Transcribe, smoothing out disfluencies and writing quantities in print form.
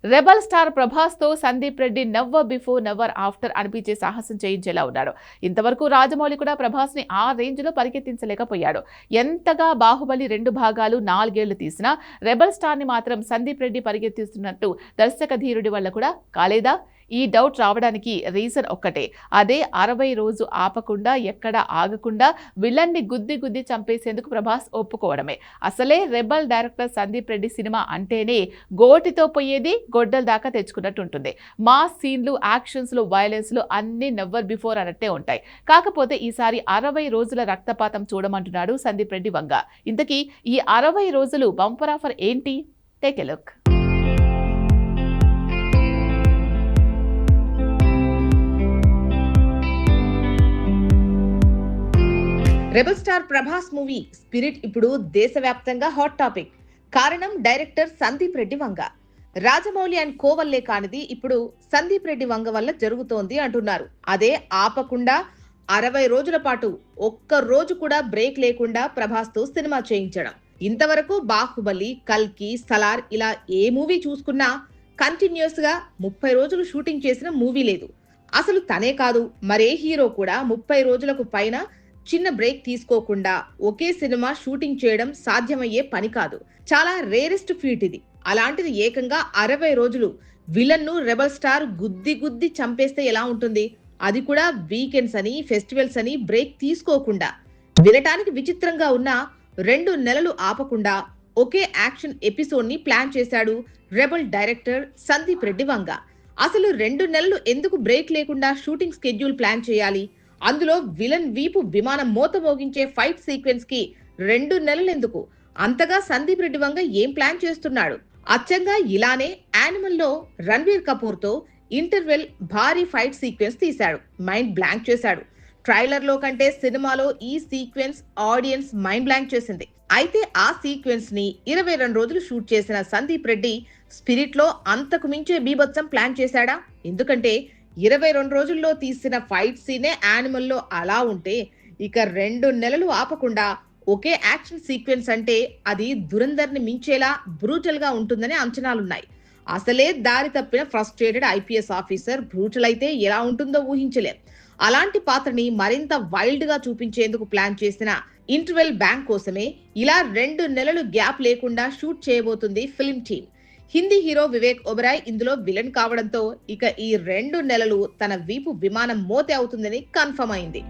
Rebel star Prabhas తో Sandeep Reddy never before never after అనిపించే సాహసం చేయించేలా ఉన్నాడు. ఇంతవరకు రాజమౌళి కూడా ప్రభాస్ ని ఆ రేంజ్ లో పరిగెత్తించలేకపోయాడు. ఎంతగా బాహుబలి 2 భాగాలు 4 ఏళ్లు తీసినా రెబల్ స్టార్ ని మాత్రం సందీప్ రెడ్డి పరిగెత్తిస్తున్నట్టు దర్శక ధీరుడి వల్ల కూడా కాలేదా? ఈ డౌట్ రావడానికి రీజన్ ఒక్కటే, అదే 60 రోజు ఆపకుండా ఎక్కడ ఆగకుండా విలన్ని గుద్ది చంపేసేందుకు ప్రభాస్ ఒప్పుకోవడమే. అసలే rebel director Sandeep Reddy cinema అంటేనే గోటితో పోయేది గొడ్డల దాకా తెచ్చుకున్నట్టు ఉంటుంది. మాస్ సీన్లు, యాక్షన్స్లు, వైలెన్స్లు అన్ని నెవర్ బిఫోర్ అన్నట్టే ఉంటాయి. కాకపోతే ఈసారి 60 రోజుల రక్తపాతం చూడమంటున్నాడు సందీప్ రెడ్డి వంగ. ఇంతకీ ఈ 60 రోజులు బంపర్ ఆఫర్ ఏంటి? Take a look. Rebel star Prabhas movie Spirit ఇప్పుడు దేశవ్యాప్తంగా హాట్ టాపిక్. కారణం డైరెక్టర్ సందీప్ రెడ్డి వంగ. రాజమౌళి అండ్ కోవల్లే కానిది ఇప్పుడు సందీప్ రెడ్డి వంగ వల్ల జరుగుతోంది అంటున్నారు. అదే ఆపకుండా 60 రోజుల పాటు ఒక్క రోజు కూడా బ్రేక్ లేకుండా ప్రభాస్ తో సినిమా చేయించడం. ఇంతవరకు బాహుబలి, కల్కి, సలార్ ఇలా ఏ మూవీ చూసుకున్నా కంటిన్యూస్ గా 30 రోజులు షూటింగ్ చేసిన మూవీ లేదు. అసలు తనే కాదు, మరే హీరో కూడా 30 రోజులకు పైన చిన్న బ్రేక్ తీసుకోకుండా ఒకే సినిమా షూటింగ్ చేయడం సాధ్యమయ్యే పని కాదు. చాలా రేరెస్ట్ ఫీట్ ఇది. అలాంటిది ఏకంగా 60 రోజులు విలన్ ను రెబల్ స్టార్ గుద్ది చంపేస్తే ఎలా ఉంటుంది? అది కూడా వీకెండ్స్ అని, ఫెస్టివల్స్ అని బ్రేక్ తీసుకోకుండా. వినటానికి విచిత్రంగా ఉన్న 2 నెలలు ఆపకుండా ఒకే యాక్షన్ ఎపిసోడ్ ని ప్లాన్ చేశాడు రెబల్ డైరెక్టర్ సందీప్ రెడ్డి వంగ. అసలు 2 నెలలు ఎందుకు బ్రేక్ లేకుండా షూటింగ్ స్కెడ్యూల్ ప్లాన్ చేయాలి? అందులో విలన్ వీపు విమానం మోత మోగించే ఫైట్ సీక్వెన్స్ కి 2 నెలలు ఎందుకు? అంతగా సందీప్ రెడ్డి వంగ ఏం ప్లాన్ చేస్తున్నాడు? అచ్చంగా ఇలానే యానిమల్ లో రణ్వీర్ కపూర్ తో ఇంటర్వెల్ భారీ ఫైట్ సీక్వెన్స్ తీశాడు. మైండ్ బ్లాంక్ చేశాడు. ట్రైలర్ లో కంటే సినిమాలో ఈ సీక్వెన్స్ ఆడియన్స్ మైండ్ బ్లాంక్ చేసింది. అయితే ఆ సీక్వెన్స్ ని 22 రోజులు షూట్ చేసిన సందీప్ రెడ్డి స్పిరిట్ లో అంతకు మించే బీభత్సం ప్లాన్ చేశాడా? ఎందుకంటే 22 రోజుల్లో తీసిన ఫైట్ సీనే యానిమల్ లో అలా ఉంటే ఇక 2 నెలలు ఆపకుండా ఒకే యాక్షన్ సీక్వెన్స్ అంటే అది దురంధర్ ని మించేలా బ్రూటల్ గా ఉంటుందని అంచనాలున్నాయి. అసలే దారి తప్పిన ఫ్రస్ట్రేటెడ్ ఐపీఎస్ ఆఫీసర్ బ్రూటల్ అయితే ఎలా ఉంటుందో ఊహించలేం. అలాంటి పాత్రని మరింత వైల్డ్ గా చూపించేందుకు ప్లాన్ చేసిన ఇంటర్వెల్ బ్యాంక్ కోసమే ఇలా 2 నెలలు గ్యాప్ లేకుండా షూట్ చేయబోతుంది film team. Hindi hero Vivek Oberoi ఇందులో విలన్ కావడంతో ఇక ఈ 2 నెలలు తన వీపు విమానం మోతే అవుతుందని కన్ఫర్మ్ అయింది.